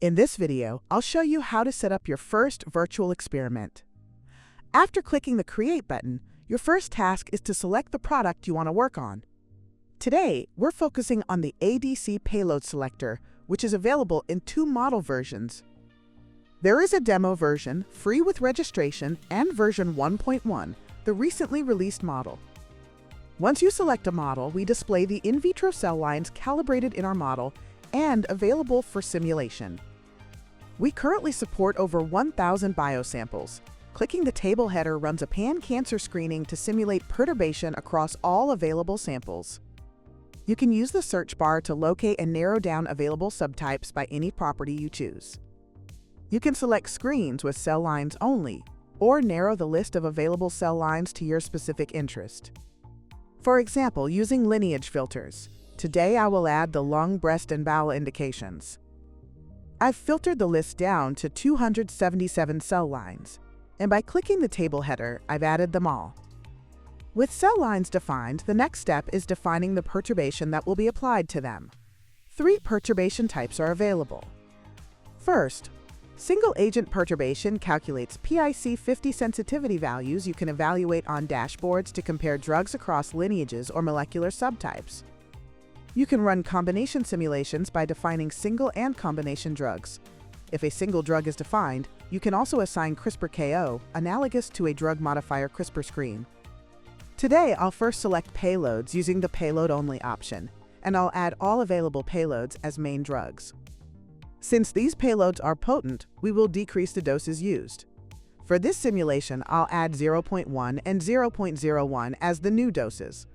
In this video, I'll show you how to set up your first virtual experiment. After clicking the Create button, your first task is to select the product you want to work on. Today, we're focusing on the ADC payload selector, which is available in two model versions. There is a demo version, free with registration, and version 1.1, the recently released model. Once you select a model, we display the in vitro cell lines calibrated in our model and available for simulation. We currently support over 1,000 biosamples. Clicking the table header runs a pan-cancer screening to simulate perturbation across all available samples. You can use the search bar to locate and narrow down available subtypes by any property you choose. You can select screens with cell lines only, or narrow the list of available cell lines to your specific interest. For example, using lineage filters. Today I will add the lung, breast, and bowel indications. I've filtered the list down to 277 cell lines, and by clicking the table header, I've added them all. With cell lines defined, the next step is defining the perturbation that will be applied to them. 3 perturbation types are available. First, single-agent perturbation calculates PIC 50 sensitivity values you can evaluate on dashboards to compare drugs across lineages or molecular subtypes. You can run combination simulations by defining single and combination drugs. If a single drug is defined, you can also assign CRISPR-Ko, analogous to a drug modifier CRISPR screen. Today, I'll first select payloads using the payload-only option, and I'll add all available payloads as main drugs. Since these payloads are potent, we will decrease the doses used. For this simulation, I'll add 0.1 and 0.01 as the new doses.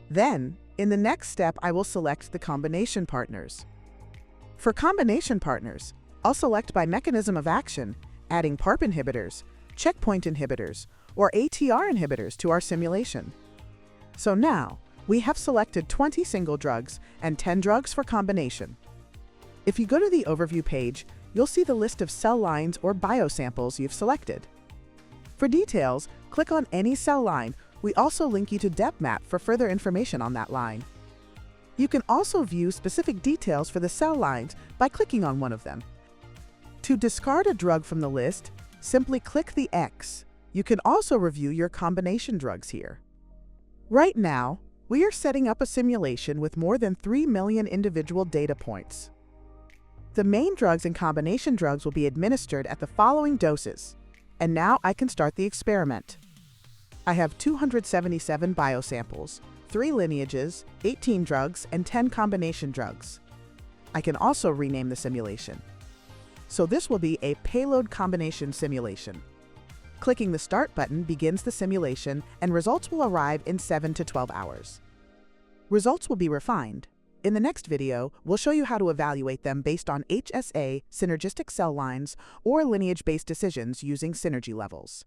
Then, in the next step, I will select the combination partners. For combination partners, I'll select by mechanism of action, adding PARP inhibitors, checkpoint inhibitors, or ATR inhibitors to our simulation. So now, we have selected 20 single drugs and 10 drugs for combination. If you go to the overview page, you'll see the list of cell lines or biosamples you've selected. For details, click on any cell line. We also link you to DepMap for further information on that line. You can also view specific details for the cell lines by clicking on one of them. To discard a drug from the list, simply click the X. You can also review your combination drugs here. Right now, we are setting up a simulation with more than 3 million individual data points. The main drugs and combination drugs will be administered at the following doses. And now I can start the experiment. I have 277 biosamples, 3 lineages, 18 drugs, and 10 combination drugs. I can also rename the simulation. So this will be a payload combination simulation. Clicking the Start button begins the simulation, and results will arrive in 7 to 12 hours. Results will be refined. In the next video, we'll show you how to evaluate them based on HSA, synergistic cell lines, or lineage-based decisions using synergy levels.